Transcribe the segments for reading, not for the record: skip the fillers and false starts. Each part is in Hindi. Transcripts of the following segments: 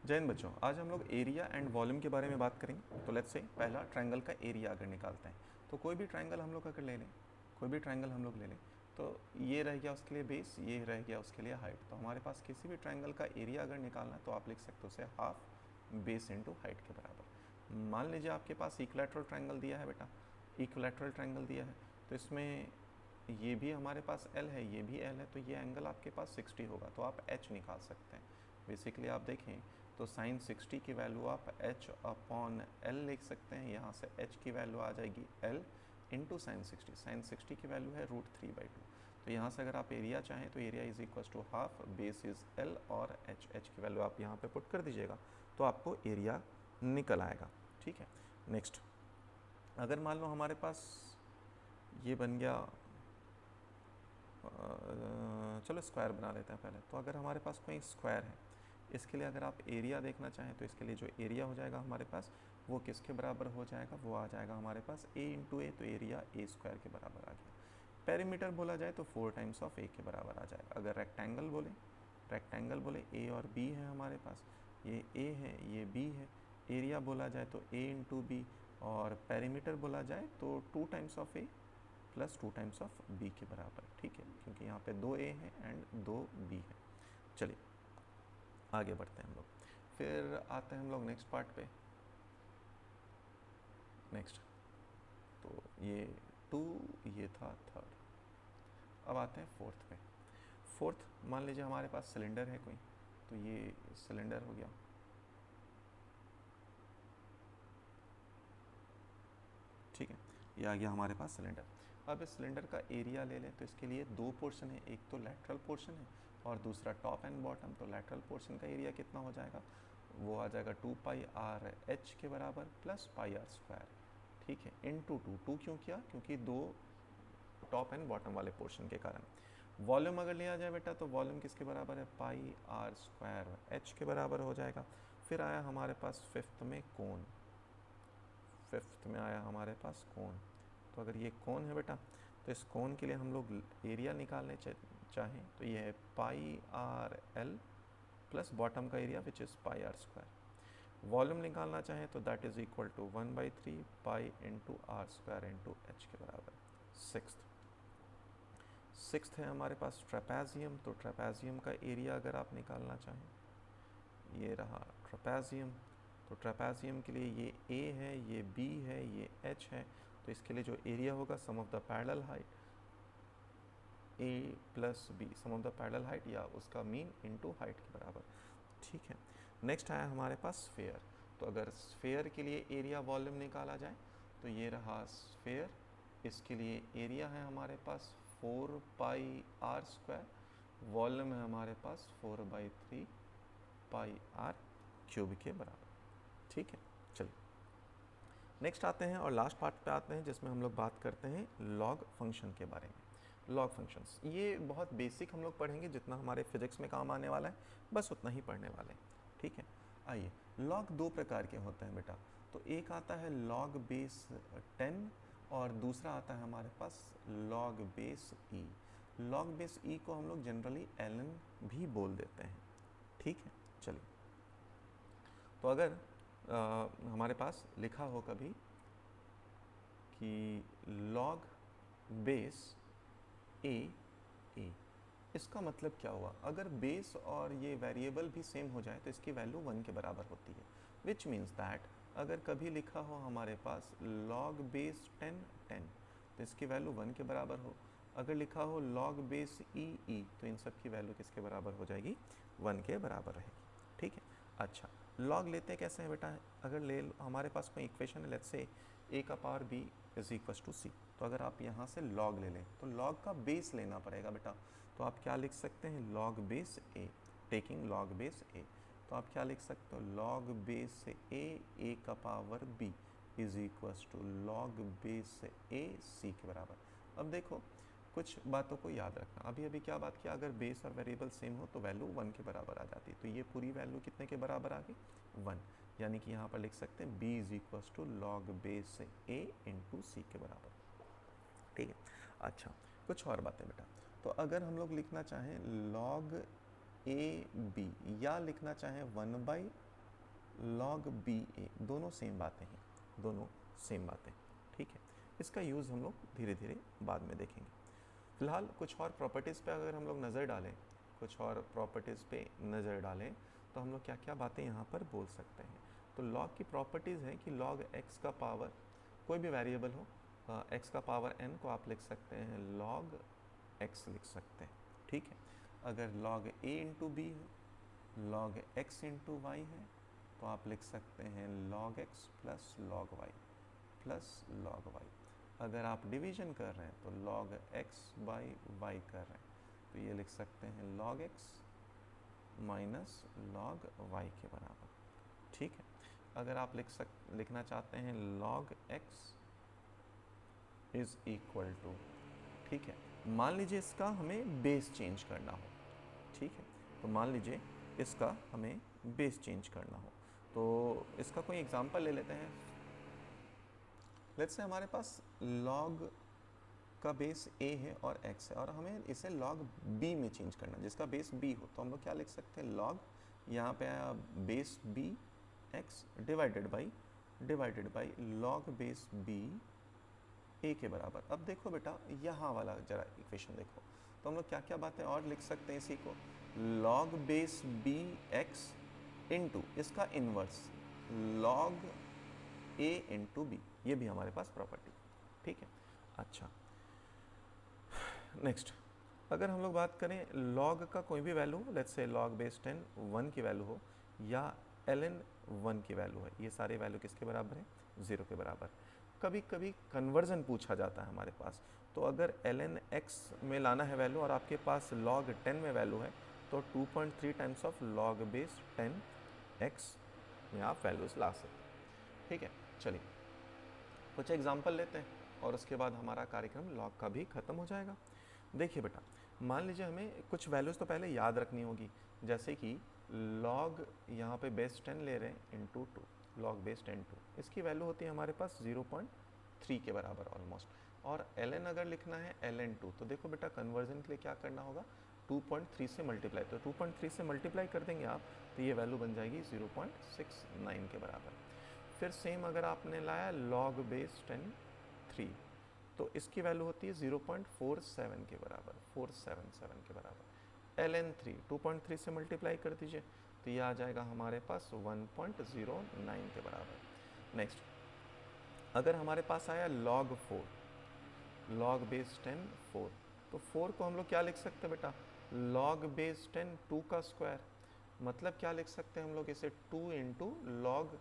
जैन बच्चों, आज हम लोग एरिया एंड वॉल्यूम के बारे में बात करेंगे। तो लेट्स से पहला ट्रायंगल का एरिया अगर निकालते हैं, तो कोई भी ट्रायंगल हम लोग अगर ले लें, कोई भी ट्रायंगल हम लोग ले लें, तो ये रह गया उसके लिए बेस, ये रह गया उसके लिए हाइट। तो हमारे पास किसी भी ट्रायंगल का एरिया अगर निकालना है तो आप लिख सकते हो उसे हाफ बेस इंटू हाइट के बराबर। मान लीजिए आपके पास इक्विलैटरल ट्रायंगल दिया है बेटा, इक्विलैटरल ट्रायंगल दिया है, तो इसमें ये भी हमारे पास L है, ये भी L है, तो ये एंगल आपके पास 60 होगा, तो आप H निकाल सकते हैं। बेसिकली आप देखें तो साइन 60 की वैल्यू आप H अपॉन L लिख सकते हैं। यहाँ से H की वैल्यू आ जाएगी L इंटू साइन 60। साइन 60 की वैल्यू है √3/2। तो यहाँ से अगर आप एरिया चाहें तो area is equal to half base is L और H की वैल्यू आप यहाँ पे पुट कर दीजिएगा तो आपको एरिया निकल आएगा। ठीक है, नेक्स्ट अगर मान लो हमारे पास ये बन गया, चलो स्क्वायर बना लेते हैं पहले। तो अगर हमारे पास कोई स्क्वायर है, इसके लिए अगर आप एरिया देखना चाहें तो इसके लिए जो एरिया हो जाएगा हमारे पास वो किसके बराबर हो जाएगा, वो आ जाएगा हमारे पास a इंटू ए, तो एरिया a स्क्वायर के बराबर आ गया। पेरीमीटर बोला जाए तो 4 टाइम्स ऑफ a के बराबर आ जाएगा। अगर रेक्टेंगल बोले a और b है हमारे पास, ये a है ये b है। एरिया बोला जाए तो a इंटू बी, और पेरीमीटर बोला जाए तो 2 times of a plus 2 times of B के बराबर। ठीक है, क्योंकि यहाँ पे 2 ए है एंड 2 बी है। चलिए आगे बढ़ते हैं हम लोग, फिर आते हैं हम लोग नेक्स्ट पार्ट पे। नेक्स्ट तो ये 2, ये था थर्ड। अब आते हैं फोर्थ पे। फोर्थ मान लीजिए हमारे पास सिलेंडर है कोई, तो ये सिलेंडर हो गया। ठीक है, ये आ गया हमारे पास सिलेंडर। अब इस सिलेंडर का एरिया ले लें तो इसके लिए दो पोर्शन है, एक तो लेटरल पोर्शन है और दूसरा टॉप एंड बॉटम। तो लेटरल पोर्शन का एरिया कितना हो जाएगा, वो आ जाएगा 2πr/h के बराबर प्लस πr²। ठीक है, इंटू टू क्यों किया, क्योंकि दो टॉप एंड बॉटम वाले पोर्शन के कारण। वॉल्यूम अगर लिया जाए बेटा तो वॉल्यूम किसके बराबर है, πr²h के बराबर हो जाएगा। फिर आया हमारे पास फिफ्थ में कोण, फिफ्थ में आया हमारे पास कोण। तो अगर ये कोण है बेटा, तो इस कोण के लिए हम लोग एरिया निकालने चाहें तो ये है πr/l प्लस बॉटम का area which is πr²। Volume निकालना चाहें तो that is equal to 1/3 pi into r² into H के बराबर। सिक्स्थ है हमारे पास ट्रेपेजियम। तो ट्रेपेजियम का एरिया अगर आप निकालना चाहें, ये रहा ट्रेपेजियम। तो ट्रेपेजियम के लिए ये A है, ये B है, ये H है। तो इसके लिए जो एरिया होगा sum of the parallel height A plus B, sum of the parallel height या उसका मीन इनटू हाइट के बराबर। ठीक है, नेक्स्ट आया हमारे पास स्फेयर। तो अगर स्फेयर के लिए एरिया वॉल्यूम निकाला जाए तो ये रहा स्फेयर। इसके लिए एरिया है हमारे पास 4πr², वॉल्यूम है हमारे पास 4/3 πr³ के बराबर। ठीक है, चलिए नेक्स्ट आते हैं और लास्ट पार्ट पे आते हैं जिसमें हम लोग बात करते हैं लॉग फंक्शन के बारे में। लॉग फंक्शंस ये बहुत बेसिक हम लोग पढ़ेंगे, जितना हमारे फिजिक्स में काम आने वाला है बस उतना ही पढ़ने वाले हैं। ठीक है, आइए लॉग दो प्रकार के होते हैं बेटा। तो एक आता है लॉग बेस 10 और दूसरा आता है हमारे पास लॉग बेस ई। लॉग बेस ई को हम लोग जनरली ln भी बोल देते हैं। ठीक है, चलिए तो अगर हमारे पास लिखा हो कभी कि लॉग बेस ए, इसका मतलब क्या हुआ, अगर बेस और ये वेरिएबल भी सेम हो जाए तो इसकी वैल्यू 1 के बराबर होती है। विच मीन्स दैट अगर कभी लिखा हो हमारे पास लॉग बेस 10 तो इसकी वैल्यू 1 के बराबर हो। अगर लिखा हो लॉग बेस ई तो इन सब की वैल्यू किसके बराबर हो जाएगी, 1 के बराबर रहेगी। ठीक है, अच्छा लॉग लेते कैसे हैं बेटा, अगर ले हमारे पास कोई इक्वेशन है, लेट्स से a का power b is equal to C. तो अगर आप यहाँ से लॉग ले लें तो लॉग का बेस लेना पड़ेगा बेटा। तो आप क्या लिख सकते हैं, log base a, taking log base a। तो आप क्या लिख सकते हो, लॉग बेस a का power b is equal to log base a c के बराबर। अब देखो कुछ बातों को याद रखना, अभी अभी क्या बात किया, अगर बेस और वेरिएबल सेम हो तो वैल्यू 1 के बराबर आ जाती है। तो ये पूरी वैल्यू कितने के बराबर आ गई, 1। यानी कि यहाँ पर लिख सकते हैं b is equal to log base a into C के बराबर। ठीक है, अच्छा कुछ और बातें बेटा। तो अगर हम लोग लिखना चाहें लॉग ए बी या लिखना चाहें 1/√2 log बी ए, दोनों सेम बातें हैं, दोनों सेम बातें, ठीक है। इसका यूज़ हम लोग धीरे धीरे बाद में देखेंगे। फिलहाल कुछ और प्रॉपर्टीज़ पे अगर हम लोग नज़र डालें, कुछ और प्रॉपर्टीज़ पे नज़र डालें तो हम लोग क्या क्या बातें यहाँ पर बोल सकते हैं। तो लॉग की प्रॉपर्टीज़ है कि लॉग एक्स का पावर, कोई भी वेरिएबल हो, एक्स का पावर n को आप लिख सकते हैं लॉग x लिख सकते हैं, ठीक है। अगर लॉग a इंटू बी है, लॉग x इंटू वाई है, तो आप लिख सकते हैं log x plus log Y plus log Y. अगर आप डिवीजन कर रहे हैं तो log x बाई वाई कर रहे हैं, तो ये लिख सकते हैं log x minus log y के बराबर, ठीक है। अगर आप लिखना चाहते हैं log x is equal to, ठीक है, मान लीजिए इसका हमें बेस चेंज करना हो, ठीक है, तो मान लीजिए इसका हमें बेस चेंज करना हो, तो इसका कोई एग्जांपल ले लेते हैं। लेट्स से हमारे पास log का बेस a है और x है और हमें इसे log b में चेंज करना है, जिसका बेस b हो, तो हम लोग क्या लिख सकते हैं log, यहाँ पे आया base b x divided by log base b a के बराबर। अब देखो बेटा यहाँ वाला जरा इक्वेशन देखो, तो हम लोग क्या क्या बातें और लिख सकते हैं इसी को, log base b x into इसका inverse log a into B, ये भी हमारे पास प्रॉपर्टी, ठीक है। अच्छा, नेक्स्ट अगर हम लोग बात करें log का कोई भी value, let's say log base 10 1 की वैल्यू हो या ln 1 की वैल्यू है, ये सारे वैल्यू किसके बराबर है, 0 के बराबर। कभी कभी कन्वर्जन पूछा जाता है हमारे पास, तो अगर ln x में लाना है वैल्यू और आपके पास log 10 में वैल्यू है, तो 2.3 times of log base 10 x में आप वैल्यूज ला सकते हैं, ठीक है। चलिए कुछ एग्जाम्पल लेते हैं और उसके बाद हमारा कार्यक्रम log का भी खत्म हो जाएगा। देखिए बेटा, मान लीजिए हमें कुछ वैल्यूज़ तो पहले याद रखनी होगी, जैसे कि log यहाँ पे बेस 10 ले रहे हैं इंटू 2, log बेस 10 2, इसकी वैल्यू होती है हमारे पास 0.3 के बराबर ऑलमोस्ट। और ln अगर लिखना है ln 2, तो देखो बेटा कन्वर्जन के लिए क्या करना होगा, 2.3 से मल्टीप्लाई, तो 2.3 से मल्टीप्लाई कर देंगे आप, तो ये वैल्यू बन जाएगी 0.69 के बराबर। फिर सेम अगर आपने लाया log बेस 10 3, तो इसकी वैल्यू होती है 0.47 के बराबर, 477 के बराबर। ln 3 2.3 से मल्टीप्लाई कर दीजिए, तो ये आ जाएगा हमारे पास 1.09 के बराबर। नेक्स्ट अगर हमारे पास आया log 4, log बेस 10 4, तो 4 को हम लोग क्या लिख सकते हैं बेटा, log बेस 10 2 का स्क्वायर, मतलब क्या लिख सकते हैं हम लोग इसे 2 इंटू लॉग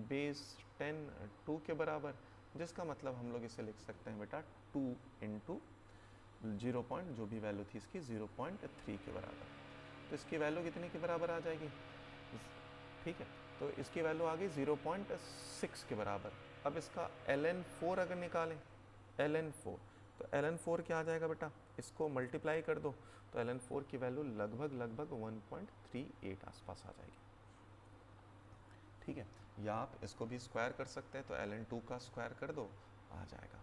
बेस 10 2 के बराबर, जिसका मतलब हम लोग इसे लिख सकते हैं बेटा 2 इंटू 0. जो भी वैल्यू थी इसकी 0.3 के बराबर, तो इसकी वैल्यू कितने के बराबर आ जाएगी, ठीक है, तो इसकी वैल्यू आ गई 0.6 के बराबर। अब इसका ln 4 अगर निकालें, ln 4, तो ln 4 क्या आ जाएगा बेटा, इसको मल्टीप्लाई कर दो, तो ln 4 की वैल्यू लगभग 1.38 आसपास आ जाएगी, ठीक है। या आप इसको भी स्क्वायर कर सकते हैं, तो ln 2 का स्क्वायर कर दो, आ जाएगा,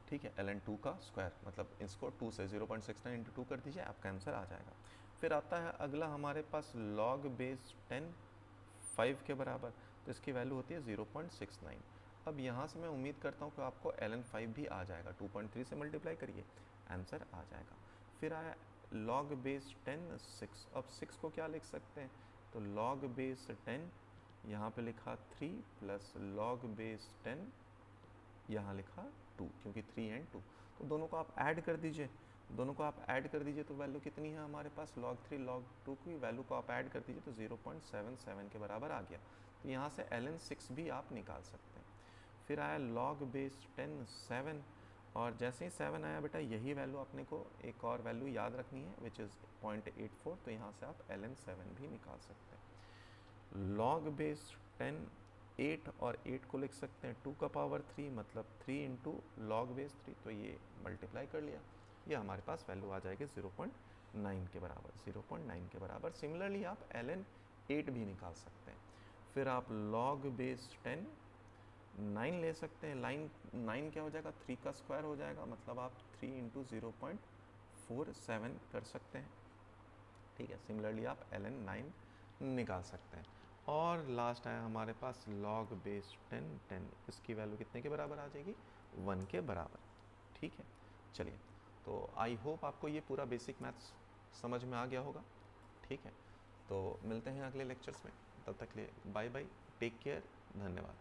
ठीक है, ln 2 का स्क्वायर, मतलब इसको 2 से 0.69 इंटू 2 कर दीजिए, आपका आंसर आ जाएगा। फिर आता है अगला हमारे पास log बेस 10 5 के बराबर, तो इसकी वैल्यू होती है 0.69। अब यहाँ से मैं उम्मीद करता हूँ कि आपको ln 5 भी आ जाएगा, 2.3 से मल्टीप्लाई करिए, आंसर आ जाएगा। फिर आया log बेस 10 6, अब 6 को क्या लिख सकते हैं, तो log बेस 10 यहाँ पे लिखा 3 प्लस log बेस 10 यहाँ लिखा 2, क्योंकि 3 एंड 2, तो दोनों को आप ऐड कर दीजिए, तो वैल्यू कितनी है हमारे पास, log 3 log 2 की वैल्यू को आप ऐड कर दीजिए, तो 0.77 के बराबर आ गया, तो यहाँ से ln 6 भी आप निकाल सकते हैं। फिर आया log बेस 10 7, और जैसे ही 7 आया बेटा, यही वैल्यू अपने को एक और वैल्यू याद रखनी है, विच इज़ 0.84, तो यहाँ से आप ln 7 भी निकाल सकते हैं। log बेस 10 8, और 8 को लिख सकते हैं 2 का पावर 3, मतलब 3 इंटू लॉग बेस 3, तो ये मल्टीप्लाई कर लिया, ये हमारे पास वैल्यू आ जाएगी 0.9 के बराबर, 0.9 के बराबर। सिमिलरली आप ln 8 भी निकाल सकते हैं। फिर आप log बेस 10 9 ले सकते हैं, लाइन 9 क्या हो जाएगा, 3 का स्क्वायर हो जाएगा, मतलब आप 3 इंटू 0.47 कर सकते हैं, ठीक है। सिमिलरली आप ln 9 निकाल सकते हैं। और लास्ट आया हमारे पास log बेस 10 10, इसकी वैल्यू कितने के बराबर आ जाएगी, 1 के बराबर। ठीक है, चलिए, तो आई होप आपको ये पूरा बेसिक मैथ्स समझ में आ गया होगा। ठीक है, तो मिलते हैं अगले लेक्चर्स में, तब तक के लिए बाय बाय, टेक केयर, धन्यवाद।